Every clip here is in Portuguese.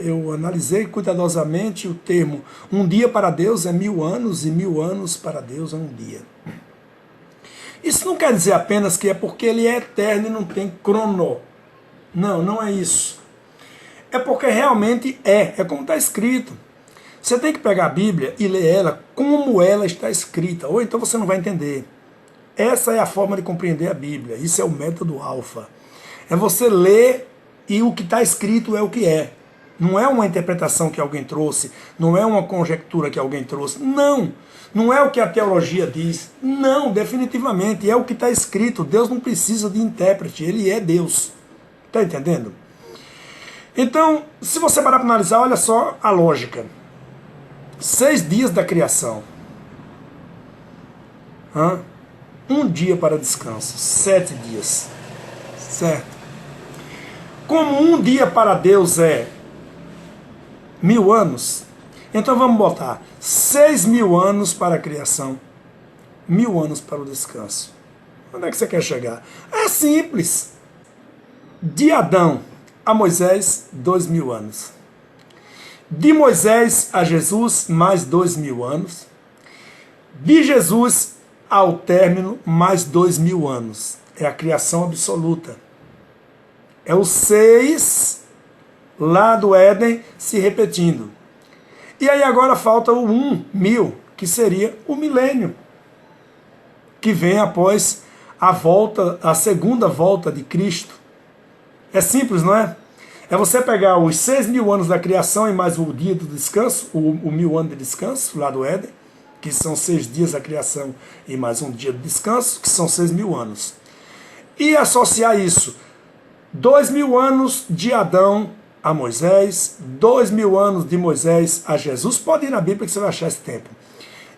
eu analisei cuidadosamente o termo, um dia para Deus é 1000 anos, e 1000 anos para Deus é um dia. Isso não quer dizer apenas que é porque ele é eterno e não tem crono. Não, não é isso. É porque realmente é como está escrito. Você tem que pegar a Bíblia e ler ela como ela está escrita, ou então você não vai entender. Essa é a forma de compreender a Bíblia, isso é o método alfa. É você ler e o que está escrito é o que é. Não é uma interpretação que alguém trouxe, não é uma conjectura que alguém trouxe, não. Não é o que a teologia diz, não, definitivamente, é o que está escrito. Deus não precisa de intérprete, ele é Deus. Está entendendo? Então, se você parar para analisar, olha só a lógica. 6 dias da criação. Um dia para descanso, 7 dias. Certo? Como um dia para Deus é 1000 anos, então vamos botar 6.000 anos para a criação, 1000 anos para o descanso. Onde é que você quer chegar? É simples. De Adão a Moisés, 2000 anos. De Moisés a Jesus, mais 2000 anos. De Jesus ao término, mais 2000 anos. É a criação absoluta. É o 6 lá do Éden se repetindo. E aí agora falta o 1000, que seria o milênio, que vem após a volta, a segunda volta de Cristo. É simples, não é? É você pegar os 6.000 anos da criação e mais o dia do descanso, o 1000 anos de descanso lá do Éden, que são 6 dias da criação e mais um dia de descanso, que são 6.000 anos. E associar isso, 2000 anos de Adão a Moisés, 2000 anos de Moisés a Jesus, pode ir na Bíblia que você vai achar esse tempo.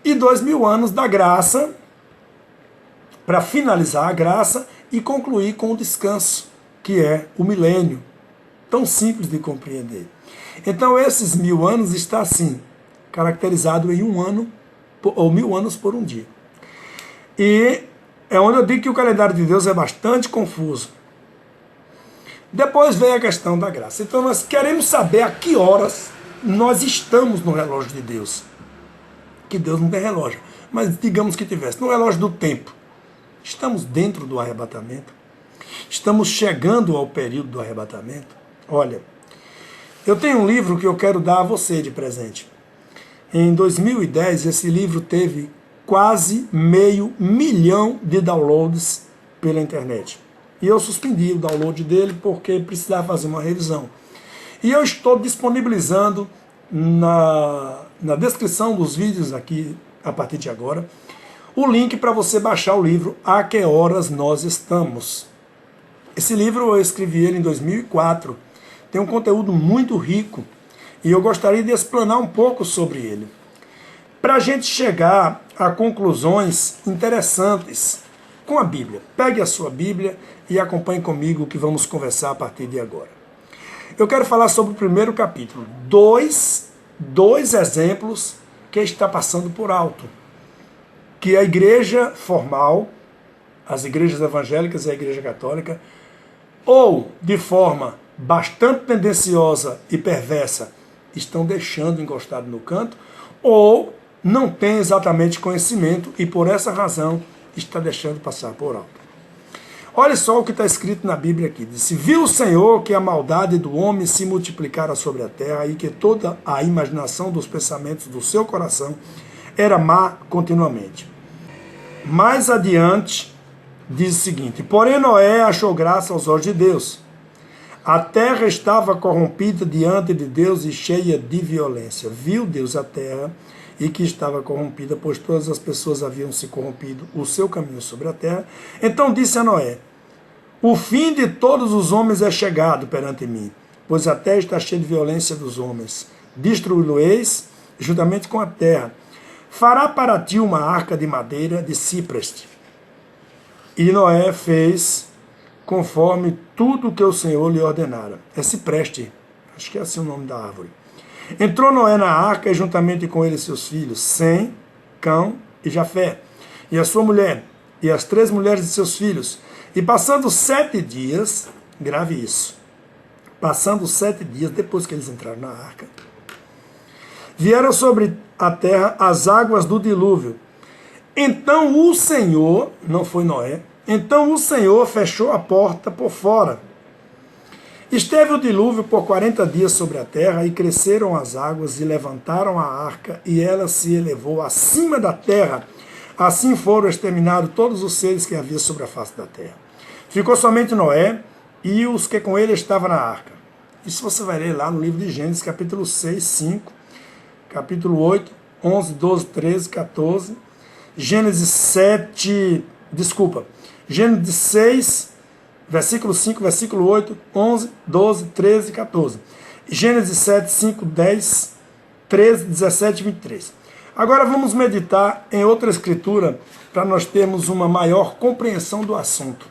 E 2000 anos da graça, para finalizar a graça e concluir com o descanso, que é o milênio. Tão simples de compreender. Então esses 1000 anos está assim, caracterizado em 1 ano, ou 1000 anos por um dia. E é onde eu digo que o calendário de Deus é bastante confuso. Depois vem a questão da graça. Então nós queremos saber a que horas nós estamos no relógio de Deus. Que Deus não tem relógio, mas digamos que tivesse, no relógio do tempo. Estamos dentro do arrebatamento? Estamos chegando ao período do arrebatamento? Olha, eu tenho um livro que eu quero dar a você de presente. Em 2010, esse livro teve quase 500 mil de downloads pela internet. E eu suspendi o download dele porque precisava fazer uma revisão. E eu estou disponibilizando na descrição dos vídeos aqui, a partir de agora, o link para você baixar o livro A Que Horas Nós Estamos. Esse livro eu escrevi ele em 2004. Tem um conteúdo muito rico e eu gostaria de explanar um pouco sobre ele. Para a gente chegar a conclusões interessantes com a Bíblia. Pegue a sua Bíblia e acompanhe comigo o que vamos conversar a partir de agora. Eu quero falar sobre o primeiro capítulo. Dois exemplos que está passando por alto. Que a igreja formal, as igrejas evangélicas e a igreja católica, ou de forma bastante tendenciosa e perversa, estão deixando encostado no canto, ou não tem exatamente conhecimento e por essa razão está deixando passar por alto. Olha só o que está escrito na Bíblia aqui. Diz: viu o Senhor que a maldade do homem se multiplicara sobre a terra e que toda a imaginação dos pensamentos do seu coração era má continuamente. Mais adiante, diz o seguinte: porém Noé achou graça aos olhos de Deus. A terra estava corrompida diante de Deus e cheia de violência. Viu Deus a terra e que estava corrompida, pois todas as pessoas haviam se corrompido o seu caminho sobre a terra. Então disse a Noé: o fim de todos os homens é chegado perante mim, pois a terra está cheia de violência dos homens. Destruí-lo-eis juntamente com a terra. Fará para ti uma arca de madeira de cipreste. E Noé fez conforme tudo que o Senhor lhe ordenara. É cipreste, acho que é assim o nome da árvore. Entrou Noé na arca e juntamente com ele seus filhos, Sem, Cão e Jafé, e a sua mulher, e as 3 mulheres de seus filhos. E passando 7 dias, grave isso, passando 7 dias depois que eles entraram na arca, vieram sobre a terra as águas do dilúvio. Então o Senhor, não foi Noé, então o Senhor fechou a porta por fora. Esteve o dilúvio por 40 dias sobre a terra, e cresceram as águas, e levantaram a arca, e ela se elevou acima da terra. Assim foram exterminados todos os seres que havia sobre a face da terra. Ficou somente Noé e os que com ele estavam na arca. Isso você vai ler lá no livro de Gênesis, capítulo 6, 5, capítulo 8, 11, 12, 13, 14, Gênesis 6, versículo 5, versículo 8, 11, 12, 13, 14. Gênesis 7, 5, 10, 13, 17 e 23. Agora vamos meditar em outra escritura para nós termos uma maior compreensão do assunto.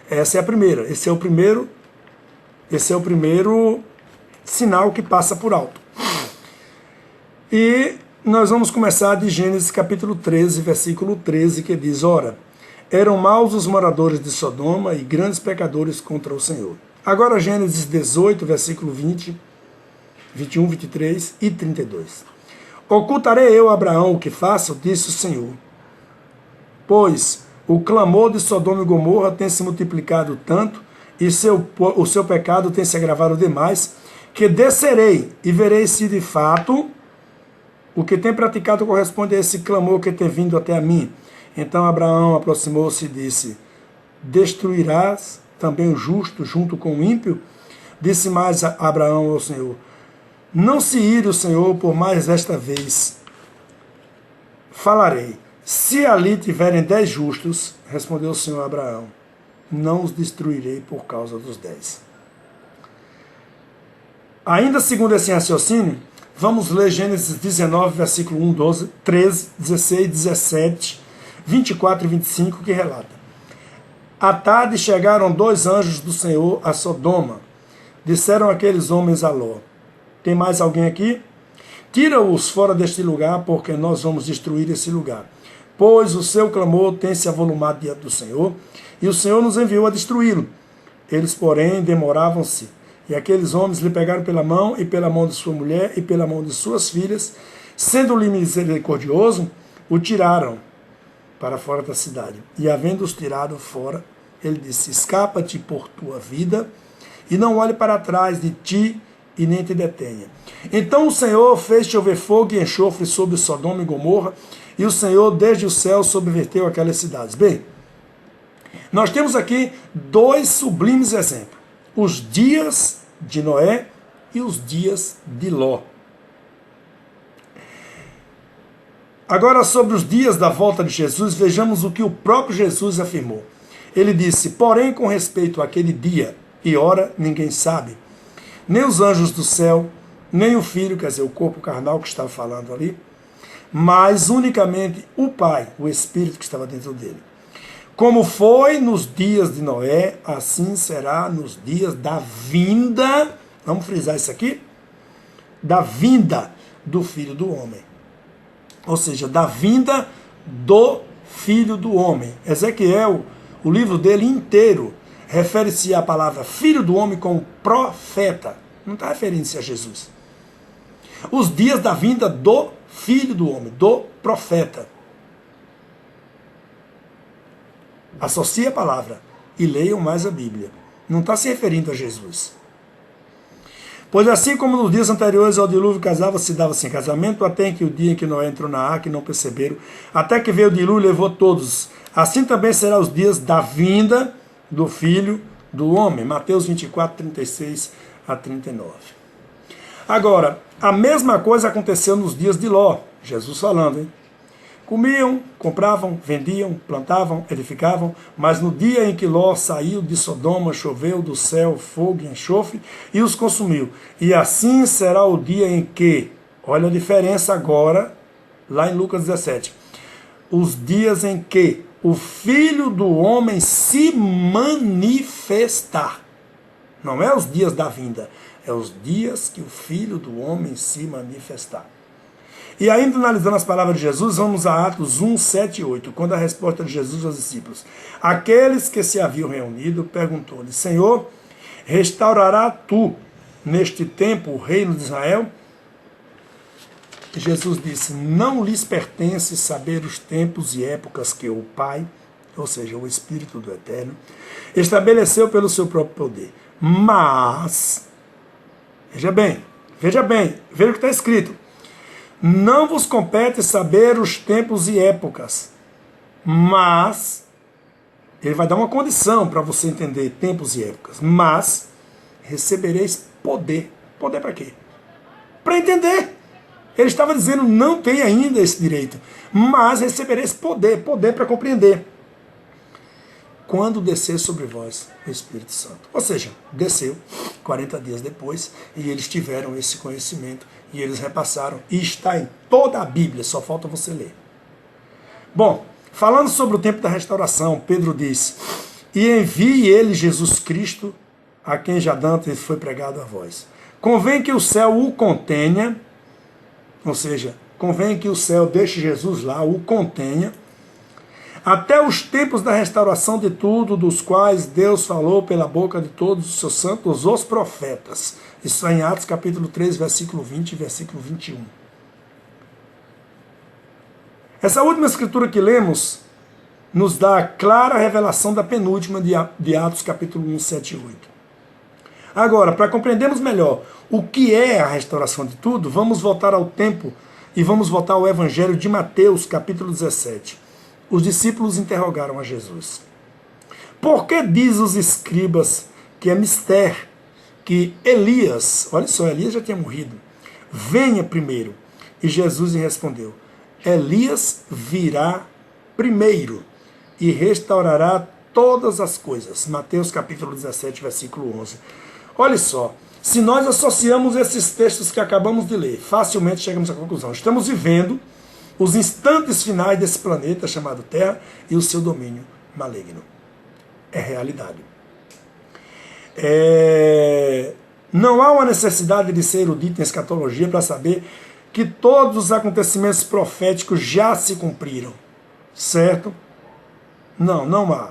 Essa é a primeira. Esse é o primeiro sinal que passa por alto. E nós vamos começar de Gênesis capítulo 13, versículo 13, que diz: Ora, eram maus os moradores de Sodoma e grandes pecadores contra o Senhor. Agora Gênesis 18, versículo 20, 21, 23 e 32. Ocultarei eu a Abraão o que faço, disse o Senhor, pois o clamor de Sodoma e Gomorra tem se multiplicado tanto, e o seu pecado tem se agravado demais, que descerei e verei se de fato o que tem praticado corresponde a esse clamor que tem vindo até a mim. Então Abraão aproximou-se e disse: Destruirás também o justo junto com o ímpio? Disse mais Abraão ao Senhor: Não se ire o Senhor por mais esta vez. Falarei. Se ali tiverem 10 justos, respondeu o Senhor a Abraão, não os destruirei por causa dos 10. Ainda segundo esse raciocínio, vamos ler Gênesis 19, versículo 1, 12, 13, 16, 17, 24 e 25, que relata: À tarde chegaram 2 anjos do Senhor a Sodoma. Disseram aqueles homens a Ló: Tem mais alguém aqui? Tira-os fora deste lugar, porque nós vamos destruir esse lugar. Pois o seu clamor tem se avolumado diante do Senhor, e o Senhor nos enviou a destruí-lo. Eles, porém, demoravam-se. E aqueles homens lhe pegaram pela mão, e pela mão de sua mulher, e pela mão de suas filhas, sendo-lhe misericordioso, o tiraram para fora da cidade. E havendo-os tirado fora, ele disse: Escapa-te por tua vida, e não olhe para trás de ti, e nem te detenha. Então o Senhor fez chover fogo e enxofre sobre Sodoma e Gomorra, e o Senhor desde o céu subverteu aquelas cidades. Bem, nós temos aqui 2 sublimes exemplos: os dias de Noé e os dias de Ló. Agora, sobre os dias da volta de Jesus, vejamos o que o próprio Jesus afirmou. Ele disse: Porém, com respeito àquele dia e hora, ninguém sabe, nem os anjos do céu, nem o Filho, quer dizer, o corpo carnal que estava falando ali, mas unicamente o Pai, o Espírito que estava dentro dele. Como foi nos dias de Noé, assim será nos dias da vinda, vamos frisar isso aqui, da vinda do Filho do Homem. Ou seja, da vinda do Filho do Homem. Ezequiel, o livro dele inteiro, refere-se à palavra Filho do Homem como profeta. Não está referindo-se a Jesus. Os dias da vinda do Filho do Homem, do profeta. Associe a palavra e leiam mais a Bíblia. Não está se referindo a Jesus. Pois assim como nos dias anteriores ao dilúvio casava-se e dava-se em casamento, até que o dia em que Noé entrou na arca e não perceberam, até que veio o dilúvio e levou todos. Assim também serão os dias da vinda do Filho do Homem. Mateus 24, 36 a 39. Agora, a mesma coisa aconteceu nos dias de Ló. Jesus falando, hein? Comiam, compravam, vendiam, plantavam, edificavam, mas no dia em que Ló saiu de Sodoma, choveu do céu fogo e enxofre e os consumiu. E assim será o dia em que, olha a diferença agora, lá em Lucas 17, os dias em que o Filho do Homem se manifestar. Não é os dias da vinda, é os dias que o Filho do Homem se manifestar. E ainda analisando as palavras de Jesus, vamos a Atos 1, 7 e 8, quando a resposta de Jesus aos discípulos. Aqueles que se haviam reunido perguntou-lhe: Senhor, Restaurará tu, neste tempo, o reino de Israel? Jesus disse, não lhes pertence saber os tempos e épocas que o Pai, ou seja, o Espírito do Eterno, estabeleceu pelo seu próprio poder. Mas, veja bem, veja o que está escrito. Não vos compete saber os tempos e épocas, mas, ele vai dar uma condição para você entender tempos e épocas, mas recebereis poder. Poder para quê? Para entender. Ele estava dizendo, não tem ainda esse direito, mas recebereis poder, poder para compreender. Quando descer sobre vós o Espírito Santo. Ou seja, desceu 40 dias depois e eles tiveram esse conhecimento e eles repassaram. E está em toda a Bíblia, só falta você ler. Bom, falando sobre o tempo da restauração, Pedro diz, e envie ele Jesus Cristo, a quem já dantes foi pregado a vós. Convém que o céu o contenha, ou seja, convém que o céu deixe Jesus lá, o contenha, até os tempos da restauração de tudo, dos quais Deus falou pela boca de todos os seus santos, os profetas. Isso está em Atos capítulo 3, versículo 20 e versículo 21. Essa última escritura que lemos nos dá a clara revelação da penúltima de Atos capítulo 1, 7 e 8. Agora, para compreendermos melhor o que é a restauração de tudo, vamos voltar ao tempo e vamos voltar ao Evangelho de Mateus, capítulo 17. Os discípulos interrogaram a Jesus. Por que diz os escribas que é mister que Elias, olha só, Elias já tinha morrido, venha primeiro? E Jesus lhe respondeu, Elias virá primeiro e restaurará todas as coisas. Mateus capítulo 17, versículo 11. Olha só, se nós associamos esses textos que acabamos de ler, facilmente chegamos à conclusão. Estamos vivendo os instantes finais desse planeta chamado Terra e o seu domínio maligno. É realidade. Não há uma necessidade de ser erudito em escatologia para saber que todos os acontecimentos proféticos já se cumpriram. Certo? Não há.